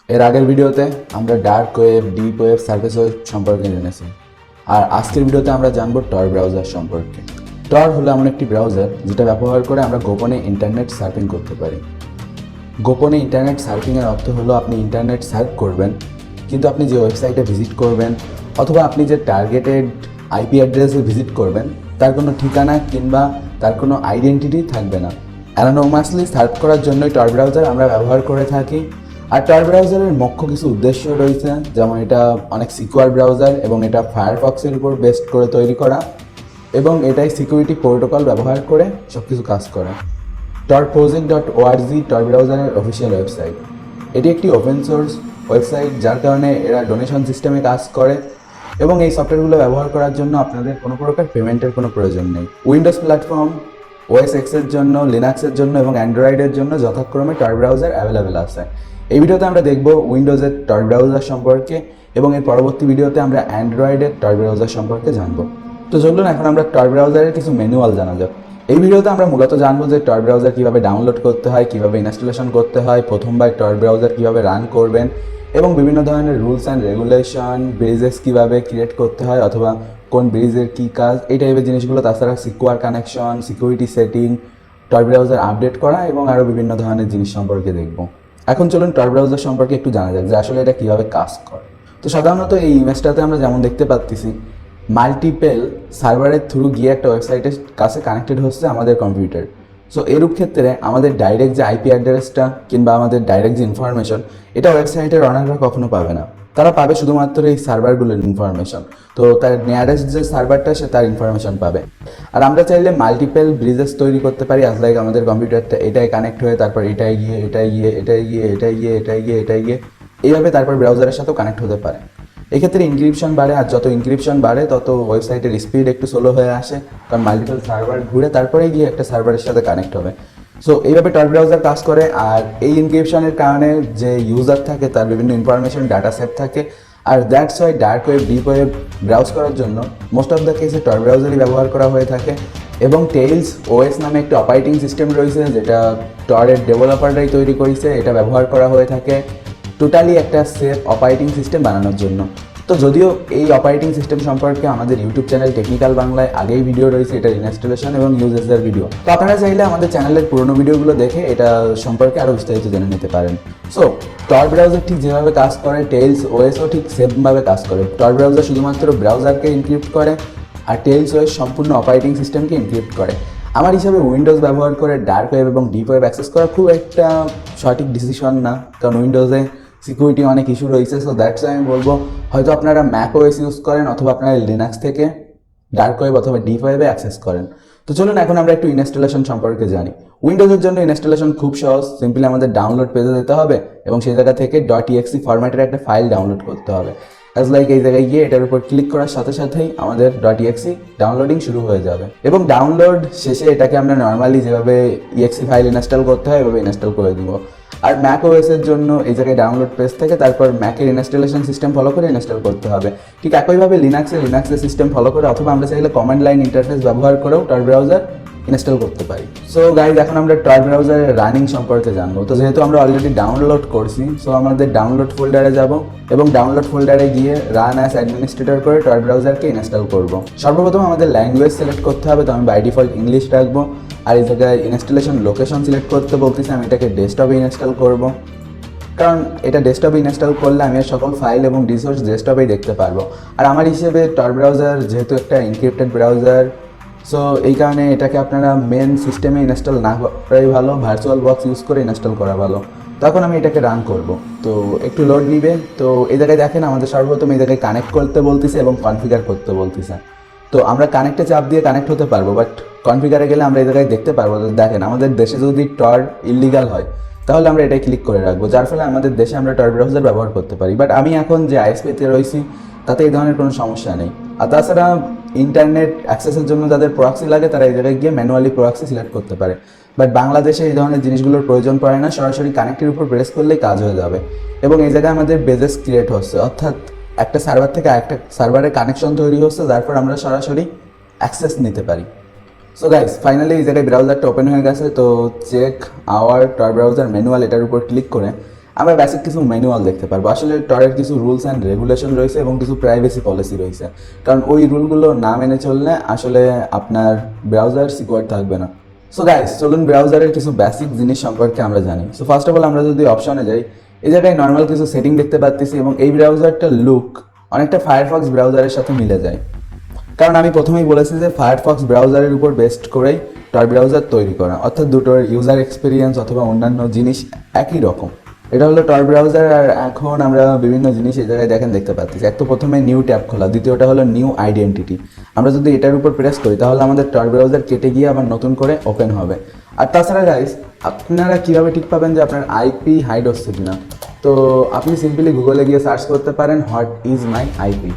এর আগের ভিডিওতে আমরা dark web, deep web, surface web সম্পর্কে জেনেছি। আর আজকের ভিডিওতে আমরা জানবো টর ব্রাউজার সম্পর্কে। টর হলো এমন একটি ব্রাউজার যেটা ব্যবহার করে আমরা গোপনে ইন্টারনেট সার্ফিং করতে পারি। গোপনে ইন্টারনেট সার্ফিংয়ের অর্থ হলো আপনি ইন্টারনেট সার্ফ করবেন, কিন্তু আপনি যে ওয়েবসাইটে ভিজিট করবেন অথবা আপনি যে টার্গেটেড আইপি অ্যাড্রেসে ভিজিট করবেন তার কোনো ঠিকানা কিংবা তার কোনো আইডেন্টিটি থাকবে না। অ্যানোনিমাসলি সার্চ করার জন্যই টর ব্রাউজার আমরা ব্যবহার করে থাকি। আর টর ব্রাউজারের মুখ্য কিছু উদ্দেশ্য রয়েছে, যেমন এটা অনেক সিকিউর ব্রাউজার এবং এটা ফায়ারফক্সের উপর বেস্ড করে তৈরি করা, এবং এটাই সিকিউরিটি প্রোটোকল ব্যবহার করে সব কিছু কাজ করে। torproject.org টর ব্রাউজারের official website. এটি একটি ওপেন সোর্স ওয়েবসাইট, যার কারণে এরা ডোনেশন সিস্টেমে কাজ করে এবং এই সফটওয়্যারগুলো ব্যবহার করার জন্য আপনাদের কোনো প্রকার পেমেন্টের কোনো প্রয়োজন নেই। উইন্ডোজ প্ল্যাটফর্ম, ওএস এক্সের জন্য, লিনাক্সের জন্য এবং অ্যান্ড্রয়েডের জন্য যথাক্রমে টর ব্রাউজার অ্যাভেলেবেল আছে। এই ভিডিওতে আমরা দেখব উইন্ডোজের টর ব্রাউজার সম্পর্কে এবং এর পরবর্তী ভিডিওতে আমরা অ্যান্ড্রয়েডের টর ব্রাউজার সম্পর্কে জানবো। তো চলুন এখন আমরা টর ব্রাউজারের কিছু ম্যানুয়াল জানা যাক। এই ভিডিওতে আমরা মূলত জানবো যে টর ব্রাউজার কীভাবে ডাউনলোড করতে হয়, কীভাবে ইনস্টলেশন করতে হয়, প্রথমবার টর ব্রাউজার কীভাবে রান করবেন এবং বিভিন্ন ধরনের রুলস অ্যান্ড রেগুলেশন, ব্রিজেস কীভাবে ক্রিয়েট করতে হয় অথবা কোন ব্রিজের কী কাজ, এই টাইপের জিনিসগুলো। তাছাড়া secure connection, security setting, টর browser update করা এবং আরও বিভিন্ন ধরনের জিনিস সম্পর্কে দেখব। এখন চলুন টর ব্রাউজার সম্পর্কে একটু জানা যাক যে আসলে এটা কীভাবে কাজ করে। তো সাধারণত এই ইমেজটাতে আমরা যেমন দেখতে পাচ্ছি, মাল্টিপল সার্ভারের থ্রু গিয়ে একটা ওয়েবসাইটের কাছে কানেক্টেড হচ্ছে আমাদের কম্পিউটার। সো এরূপ ক্ষেত্রে আমাদের ডাইরেক্ট যে আইপি অ্যাড্রেসটা কিংবা আমাদের ডাইরেক্ট যে ইনফরমেশন, এটা ওয়েবসাইটের অনাররা কখনো পাবে না। তারা পাবে শুধুমাত্র এই সার্ভারগুলোর ইনফরমেশন। তো তার নিয়ারেস্ট যে সার্ভারটা সে তার ইনফরমেশন পাবে। আর আমরা চাইলে মাল্টিপল ব্রিজেস তৈরি করতে পারি, অ্যাজ লাইক আমাদের কম্পিউটারটা এটাই কানেক্ট হয়ে তারপর এটাই গিয়ে এটাই গিয়ে এটাই গিয়ে এটাই গিয়ে এটাই গিয়ে এটাই গিয়ে এইভাবে তারপর ব্রাউজারের সাথেও কানেক্ট হতে পারে। এক্ষেত্রে ইনক্রিপশন বাড়ে, আর যত ইনক্রিপশন বাড়ে তত ওয়েবসাইটের স্পিড একটু স্লো হয়ে আসে, কারণ মাল্টিপল সার্ভার ঘুরে তারপরে গিয়ে একটা সার্ভারের সাথে কানেক্ট হবে। সো এইভাবে টর ব্রাউজার কাজ করে। আর এই ইনক্রিপশনের কারণে যে ইউজার থাকে তার বিভিন্ন ইনফরমেশন ডাটা সেভ থাকে। আর that's why dark web, deep web browse করার জন্য মোস্ট অফ দ্য কেসে টর ব্রাউজারই ব্যবহার করা হয়ে থাকে। এবং টেইলস ওএস নামে একটি অপারেটিং সিস্টেম রয়েছে যেটা টরের ডেভেলপাররাই তৈরি করেছে, এটা ব্যবহার করা হয়ে থাকে টোটালি একটা সেফ অপারেটিং সিস্টেম বানানোর জন্য। তো যদিও এই অপারেটিং সিস্টেম সম্পর্কে আমাদের ইউটিউব চ্যানেল টেকনিক্যাল বাংলায় আগেই ভিডিও রয়েছে, এটার ইনস্টলেশন এবং ইউজেসের ভিডিও। তো আপনারা চাইলে আমাদের চ্যানেলের পুরোনো ভিডিওগুলো দেখে এটা সম্পর্কে আরও বিস্তারিত জেনে নিতে পারেন। সো টর ব্রাউজার ঠিক যেভাবে কাজ করে, টেইলস ওএসও ঠিক সেমভাবে কাজ করে। টর ব্রাউজার শুধুমাত্র ব্রাউজারকে ইনক্রিপ্ট করে আর টেইলস ওএস সম্পূর্ণ অপারেটিং সিস্টেমকে ইনক্রিপ্ট করে। আমার হিসাবে উইন্ডোজ ব্যবহার করে ডার্ক ওয়েব এবং ডিপ ওয়েব অ্যাক্সেস করা খুব একটা সঠিক ডিসিশন না, কারণ উইন্ডোজে সিকিউরিটি অনেক ইস্যু রয়েছে। সো দ্যাটস আমি বলবো হয়তো আপনারা ম্যাক ওএস ইউজ করেন অথবা আপনারা লিনাক্স থেকে ডার্ক ওয়েব অথবা ডিপ ওয়েবে অ্যাক্সেস করেন। তো চলুন এখন আমরা একটু ইনস্টলেশন সম্পর্কে জানি। উইন্ডোজের জন্য ইনস্টলেশন খুব সহজ। সিম্পলি আমাদের ডাউনলোড পেজে যেতে হবে এবং সেই জায়গা থেকে .exe ফরম্যাটের একটা ফাইল ডাউনলোড করতে হবে। অ্যাজ লাইক এই জায়গায় গিয়ে এটার উপর ক্লিক করার সাথে সাথেই আমাদের .exe ডাউনলোডিং শুরু হয়ে যাবে এবং ডাউনলোড শেষে এটাকে আমরা নর্মালি যেভাবে exe ফাইল ইনস্টল করতে হয় এভাবে ইনস্টল করে দিব। আর ম্যাক ওএসের জন্য এই জায়গায় ডাউনলোড পেজ থেকে তারপর ম্যাকের ইনস্টলেশন সিস্টেম ফলো করে ইনস্টল করতে হবে। ঠিক একইভাবে লিনাক্সের সিস্টেম ফলো করে অথবা আমরা চাইলে কমান্ড লাইন ইন্টারফেস ব্যবহার করেও টর ব্রাউজার ইনস্টল করতে পারি। সো গাইজ এখন আমরা টর ব্রাউজারের রানিং সম্পর্কে জানবো। তো যেহেতু আমরা অলরেডি ডাউনলোড করছি, সো আমাদের ডাউনলোড ফোল্ডারে যাব এবং ডাউনলোড ফোল্ডারে গিয়ে রান অ্যাজ অ্যাডমিনিস্ট্রেটর করে টর ব্রাউজারকে ইনস্টল করব। সর্বপ্রথম আমাদের ল্যাঙ্গুয়েজ সিলেক্ট করতে হবে, তো আমি বাই ডিফল্ট ইংলিশ রাখবো। আর এই জায়গায় ইনস্টলেশন লোকেশন সিলেক্ট করতে বলতেছি, আমি এটাকে ডেস্কটপে ইনস্টল করব, কারণ এটা ডেস্কটপে ইনস্টল করলে আমি এর সকল ফাইল এবং রিসোর্স ডেস্কটপেই দেখতে পারবো। আর আমার হিসেবে টর ব্রাউজার যেহেতু একটা এনক্রিপ্টেড ব্রাউজার, সো এই কারণে এটাকে আপনারা মেন সিস্টেমে ইনস্টল না করাই ভালো, ভার্চুয়াল বক্স ইউজ করে ইনস্টল করা ভালো। তখন আমি এটাকে রান করব। তো একটু লোড নিবে। তো এই জায়গায় দেখেন আমাদের সর্বপ্রথম এই জায়গায় কানেক্ট করতে বলতেছে এবং কনফিগার করতে বলতেছে। তো আমরা কানেক্টে চাপ দিয়ে কানেক্ট হতে পারবো, বাট কনফিগারে গেলে আমরা এই জায়গায় দেখতে পারবো। দেখেন আমাদের দেশে যদি টর ইলিগাল হয় তাহলে আমরা এটাই ক্লিক করে রাখবো, যার ফলে আমাদের দেশে আমরা টর ব্রাউজার ব্যবহার করতে পারি। বাট আমি এখন যে আইএসপিতে রয়েছি তাতে এই ধরনের কোনো সমস্যা নেই। আর তাছাড়া ইন্টারনেট অ্যাক্সেসের জন্য যাদের প্রক্সি লাগে তারা এই জায়গায় গিয়ে ম্যানুয়ালি প্রক্সি সিলেক্ট করতে পারে। বাট বাংলাদেশে এই ধরনের জিনিসগুলোর প্রয়োজন পড়ে না, সরাসরি কানেক্টের উপর প্রেস করলেই কাজ হয়ে যাবে। এবং এই জায়গায় আমাদের বেজেস ক্রিয়েট হচ্ছে, অর্থাৎ একটা সার্ভার থেকে আরেকটা সার্ভারের কানেকশন তৈরি হচ্ছে, যার ফলে আমরা সরাসরি অ্যাক্সেস নিতে পারি। সো গাইস ফাইনালি এই জায়গায় ব্রাউজারটা ওপেন হয়ে গেছে। তো check our Tor browser manual, এটার উপর ক্লিক করে আমরা বেসিক কিছু ম্যানুয়াল দেখতে পারবো। আসলে টরের কিছু রুলস অ্যান্ড রেগুলেশন রয়েছে এবং কিছু প্রাইভেসি পলিসি রয়েছে, কারণ ওই রুলগুলো না মেনে চললে আসলে আপনার ব্রাউজার সিকিউর থাকবে না। সো গাইস, চলুন ব্রাউজারের কিছু বেসিক জিনিস সম্পর্কে আমরা জানি। সো ফার্স্ট অফ অল আমরা যদি অপশনে যাই, এই জায়গায় নর্মাল কিছু সেটিং দেখতে পাচ্ছি এবং এই ব্রাউজারটার লুক অনেকটা ফায়ারফক্স ব্রাউজারের সাথে মিলে যায়, কারণ আমি প্রথমেই বলেছি যে ফায়ারফক্স ব্রাউজারের উপর বেস্ট করেই টর ব্রাউজার তৈরি করা, অর্থাৎ দুটোর ইউজার এক্সপিরিয়েন্স অথবা অন্যান্য জিনিস একই রকম। এটা হলো টর ব্রাউজার। আর এখন আমরা বিভিন্ন জিনিস এই জায়গায় দেখতে পাচ্ছি। এক তো প্রথমে নিউ ট্যাব খোলা, দ্বিতীয়টা হলো নিউ আইডেন্টিটি। আমরা যদি এটার উপর প্রেস করি তাহলে আমাদের টর ব্রাউজার কেটে গিয়ে আবার নতুন করে ওপেন হবে। আর তাছাড়া গাইস, আপনারা কীভাবে ঠিক পাবেন যে আপনার আইপি হাইড হচ্ছে কিনা? তো আপনি সিম্পলি গুগলে গিয়ে সার্চ করতে পারেন what is my IP.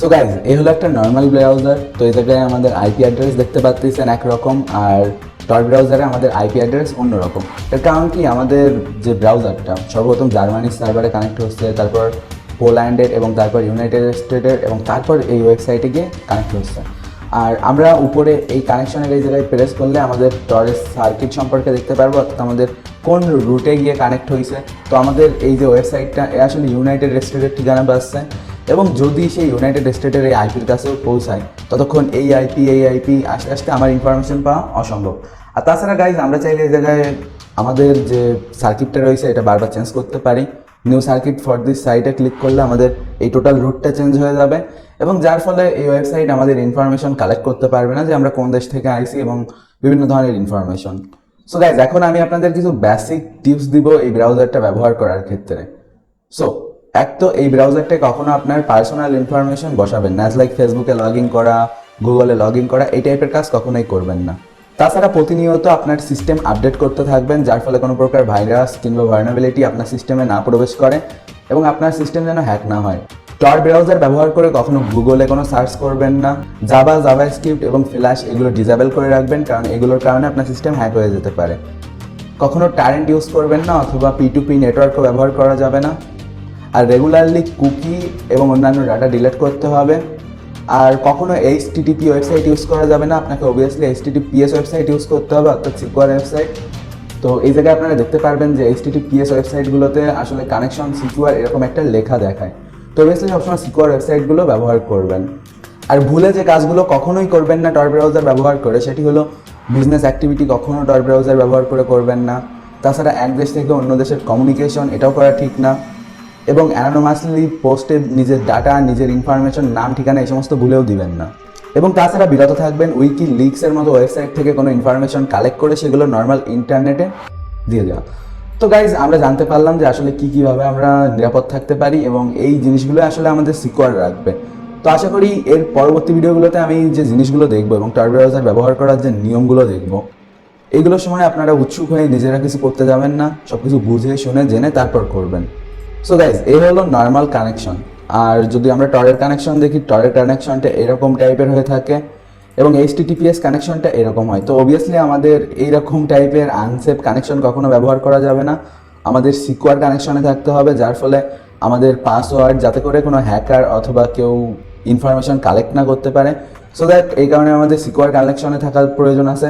So guys, এই হলো একটা নর্মাল ব্রাউজার। তো এই জায়গায় আমাদের আইপি অ্যাড্রেস দেখতে পাচ্ছেন একরকম, আর টর ব্রাউজারে আমাদের আইপি অ্যাড্রেস অন্যরকম। এর কারণ কি, আমাদের যে ব্রাউজারটা সর্বপ্রথম জার্মানির সার্ভারে কানেক্ট হচ্ছে, তারপর পোল্যান্ডের, এবং তারপর ইউনাইটেড স্টেটের, এবং তারপর এই ওয়েবসাইটে গিয়ে কানেক্ট হচ্ছে। আর আমরা উপরে এই কানেকশনের এই জায়গায় প্রেস করলে আমাদের টরের সার্কিট সম্পর্কে দেখতে পারবো, অর্থাৎ আমাদের কোন রুটে গিয়ে কানেক্ট হয়েছে। তো আমাদের এই যে ওয়েবসাইটটা আসলে ইউনাইটেড স্টেটের ঠিকানা পাচ্ছে, এবং যদি সেই ইউনাইটেড স্টেটের এই আইপির কাছেও পৌঁছায় ততক্ষণ এই আইপি আস্তে আস্তে আমার ইনফরমেশন পাওয়া অসম্ভব। আর তাছাড়া গাইজ, আমরা চাইলে এই জায়গায় আমাদের যে সার্কিটটা রয়েছে এটা বারবার চেঞ্জ করতে পারি। নিউ সার্কিট ফর দিস সাইটে ক্লিক করলে আমাদের এই টোটাল রুটটা চেঞ্জ হয়ে যাবে, এবং যার ফলে এই ওয়েবসাইট আমাদের ইনফরমেশন কালেক্ট করতে পারবে না যে আমরা কোন দেশ থেকে আইছি এবং বিভিন্ন ধরনের ইনফরমেশন। সো গাইজ, এখন আমি আপনাদের কিছু বেসিক টিপস দিব এই ব্রাউজারটা ব্যবহার করার ক্ষেত্রে। সো এক তো এই ব্রাউজারটায় কখনো আপনার পার্সোনাল ইনফরমেশন বসাবেন না, লাইক ফেসবুকে লগ ইন করা, গুগলে লগ ইন করা, এই টাইপের কাজ কখনোই করবেন না। তাছাড়া প্রতিনিয়ত আপনার সিস্টেম আপডেট করতে থাকবেন, যার ফলে কোনো প্রকার ভাইরাস কিংবা ভার্নাবিলিটি আপনার সিস্টেমে না প্রবেশ করে এবং আপনার সিস্টেম যেন হ্যাক না হয়। টর ব্রাউজার ব্যবহার করে কখনো গুগলে কোনো সার্চ করবেন না। জাভাস্ক্রিপ্ট এবং ফ্ল্যাশ এগুলো ডিসেবল করে রাখবেন, কারণ এগুলোর কারণে আপনার সিস্টেম হ্যাক হয়ে যেতে পারে। কখনো টরেন্ট ইউজ করবেন না, অথবা P2P নেটওয়ার্কও ব্যবহার করা যাবে না। আর রেগুলারলি কুকি এবং অন্যান্য ডাটা ডিলিট করতে হবে। আর কখনো HTTP ওয়েবসাইট ইউজ করা যাবে না, আপনাকে অবভিয়াসলি HTTPS ওয়েবসাইট ইউজ করতে হবে, অর্থাৎ সিকিউর ওয়েবসাইট। তো এই জায়গায় আপনারা দেখতে পারবেন যে HTTPS ওয়েবসাইটগুলোতে আসলে কানেকশন সিকিউর এরকম একটা লেখা দেখায়। তো অবভিয়াসলি সবসময় সিকিউর ওয়েবসাইটগুলো ব্যবহার করবেন। আর ভুলে যে কাজগুলো কখনোই করবেন না টর ব্রাউজার ব্যবহার করে, সেটি হলো বিজনেস অ্যাক্টিভিটি কখনো টর ব্রাউজার ব্যবহার করে করবেন না। তাছাড়া এক দেশ থেকে অন্য দেশের কমিউনিকেশন, এটাও করা ঠিক না। এবং অ্যানোনিমাসলি পোস্টে নিজের ডাটা, নিজের ইনফরমেশন, নাম, ঠিকানা এই সমস্ত ভুলেও দিবেন না। এবং তাছাড়া বিরত থাকবেন উইকিলিক্সের মতো ওয়েবসাইট থেকে কোনো ইনফরমেশন কালেক্ট করে সেগুলো নর্মাল ইন্টারনেটে দিয়ে দেওয়া। তো গাইজ, আমরা জানতে পারলাম যে আসলে কীভাবে আমরা নিরাপদ থাকতে পারি এবং এই জিনিসগুলো আসলে আমাদের সিকিউর রাখবে। তো আশা করি এর পরবর্তী ভিডিওগুলোতে আমি যে জিনিসগুলো দেখবো এবং টর ব্রাউজার ব্যবহার করার যে নিয়মগুলো দেখবো, এগুলোর সময় আপনারা উৎসুক হয়ে নিজেরা কিছু করতে যাবেন না, সব কিছু বুঝে শুনে জেনে তারপর করবেন। সো গাইজ, এই হলো নর্মাল কানেকশন। আর যদি আমরা টরের কানেকশন দেখি, টরের কানেকশনটা এরকম টাইপের হয়ে থাকে এবং HTTPS কানেকশনটা এরকম হয়। তো অবভিয়াসলি আমাদের এইরকম টাইপের আনসেফ কানেকশন কখনো ব্যবহার করা যাবে না, আমাদের সিকিউর কানেকশনে থাকতে হবে, যার ফলে আমাদের পাসওয়ার্ড যাতে করে কোনো হ্যাকার অথবা কেউ ইনফরমেশন কালেক্ট না করতে পারে। সো দ্যাট এই কারণে আমাদের সিকিউর কানেকশনে থাকার প্রয়োজন আছে।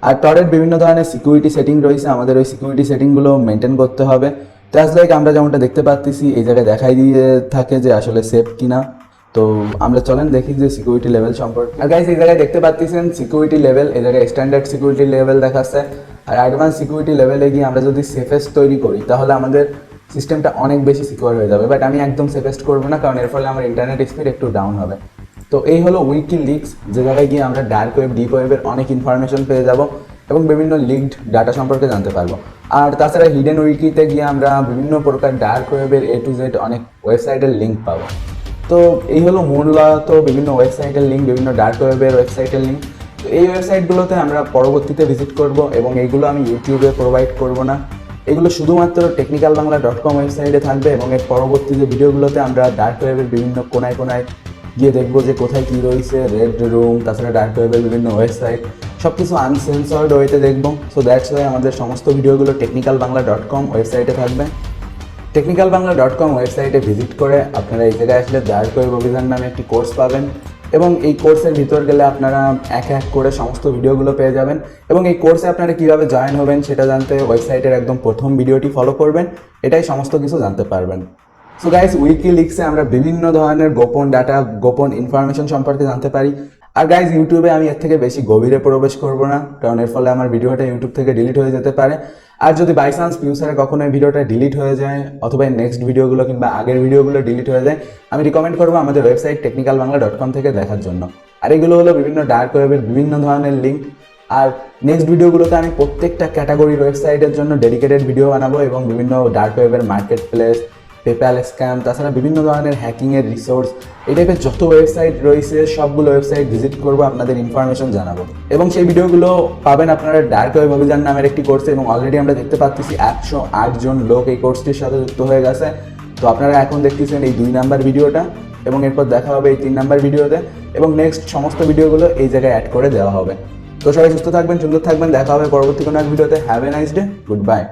আর টরের বিভিন্ন ধরনের সিকিউরিটি সেটিং রয়েছে, আমাদের ওই সিকিউরিটি সেটিংগুলো মেনটেন করতে হবে। জাস্ট লাইক আমরা যেমনটা দেখতে পাচ্ছি এই জায়গায় দেখাই দিয়ে থাকে যে আসলে সেফ কিনা। তো আমরা চলেন দেখি যে সিকিউরিটি লেভেল সম্পর্কে। আর গাইস, এই জায়গায় দেখতে পাচ্ছেন সিকিউরিটি লেভেল, এই জায়গায় স্ট্যান্ডার্ড সিকিউরিটি লেভেল দেখাচ্ছে। আর অ্যাডভান্স সিকিউরিটি লেভেলে গিয়ে আমরা যদি সেফেস্ট তৈরি করি তাহলে আমাদের সিস্টেমটা অনেক বেশি সিকিউর হয়ে যাবে। বাট আমি একদম সেফেস্ট করবো না, কারণ এর ফলে আমার ইন্টারনেট স্পিড একটু ডাউন হবে। তো এই হলো উইকিলিক্স, যে জায়গায় গিয়ে আমরা ডার্ক ওয়েব, ডিপ ওয়েবের অনেক ইনফরমেশন পেয়ে যাব এবং বিভিন্ন লিঙ্কড ডাটা সম্পর্কে জানতে পারবো। আর তাছাড়া হিডেন উইকিতে গিয়ে আমরা বিভিন্ন প্রকার ডার্ক ওয়েবের A to Z অনেক ওয়েবসাইটের লিঙ্ক পাবো। তো এই হলো মূলত বিভিন্ন ওয়েবসাইটের লিঙ্ক, বিভিন্ন ডার্ক ওয়েবের ওয়েবসাইটের লিঙ্ক। তো এই ওয়েবসাইটগুলোতে আমরা পরবর্তীতে ভিজিট করব এবং এইগুলো আমি ইউটিউবে প্রোভাইড করব না, এগুলো শুধুমাত্র technicalbangla.com ওয়েবসাইটে থাকবে। এবং এর পরবর্তী যে ভিডিওগুলোতে আমরা ডার্ক ওয়েবের বিভিন্ন কোনায় কোনায় গিয়ে দেখবো যে কোথায় কী রয়েছে, রেড রুম, তাছাড়া ডার্ক ওয়েবের বিভিন্ন ওয়েবসাইট, সব কিছু আনসেন্সর্ড ওয়েতে দেখবো। সো দ্যাটস ওয়াই আমাদের সমস্ত ভিডিওগুলো technicalbangla.com ওয়েবসাইটে থাকবে। technicalbangla.com ওয়েবসাইটে ভিজিট করে আপনারা এই জায়গায় আসলে ডার্ক ওয়েব অভিযান নামে একটি কোর্স পাবেন। এবং এই কোর্সের ভিতর গেলে আপনারা এক এক করে সমস্ত ভিডিওগুলো পেয়ে যাবেন এবং এই কোর্সে আপনারা কীভাবে জয়েন হবেন সেটা জানতে ওয়েবসাইটের একদম প্রথম ভিডিওটি ফলো করবেন, এটাই সমস্ত কিছু জানতে পারবেন। সো গাইস, উইকিলিক্সে আমরা বিভিন্ন ধরনের গোপন ডাটা, গোপন ইনফরমেশন সম্পর্কে জানতে পারি। আর গাইজ, ইউটিউবে আমি এর থেকে বেশি গভীরে প্রবেশ করব না, কারণ এর ফলে আমার ভিডিওটা ইউটিউব থেকে ডিলিট হয়ে যেতে পারে। আর যদি বাই চান্স ফিউচারে কখনো এই ভিডিওটা ডিলিট হয়ে যায় অথবা নেক্সট ভিডিওগুলো কিংবা আগের ভিডিওগুলো ডিলিট হয়ে যায়, আমি রিকমেন্ড করবো আমাদের ওয়েবসাইট technicalbangla.com থেকে দেখার জন্য। আর এগুলো হলো বিভিন্ন ডার্ক ওয়েবের বিভিন্ন ধরনের লিঙ্ক। আর নেক্সট ভিডিওগুলোতে আমি প্রত্যেকটা ক্যাটাগরির ওয়েবসাইটের জন্য ডেডিকেটেড ভিডিও বানাবো এবং বিভিন্ন ডার্ক ওয়েবের মার্কেট প্লেস, পেপ্যাল স্ক্যাম, তাছাড়া বিভিন্ন ধরনের হ্যাকিংয়ের রিসোর্স, এই টাইপের যত ওয়েবসাইট রয়েছে সবগুলো ওয়েবসাইট ভিজিট করবো, আপনাদের ইনফরমেশন জানাবো। এবং সেই ভিডিওগুলো পাবেন আপনারা ডার্ক ওয়েব অভিযান নামের একটি কোর্সে, এবং অলরেডি আমরা দেখতে পাচ্ছি 108 জন লোক এই কোর্সটির সাথে যুক্ত হয়ে গেছে। তো আপনারা এখন দেখতেছেন এই 2 নাম্বার ভিডিওটা, এবং এরপর দেখা হবে এই 3 নাম্বার ভিডিওতে, এবং নেক্সট সমস্ত ভিডিওগুলো এই জায়গায় অ্যাড করে দেওয়া হবে। তো সবাই সুস্থ থাকবেন, সুন্দর থাকবেন, দেখা হবে পরবর্তী কোনো এক ভিডিওতে। Have a nice day, good bye.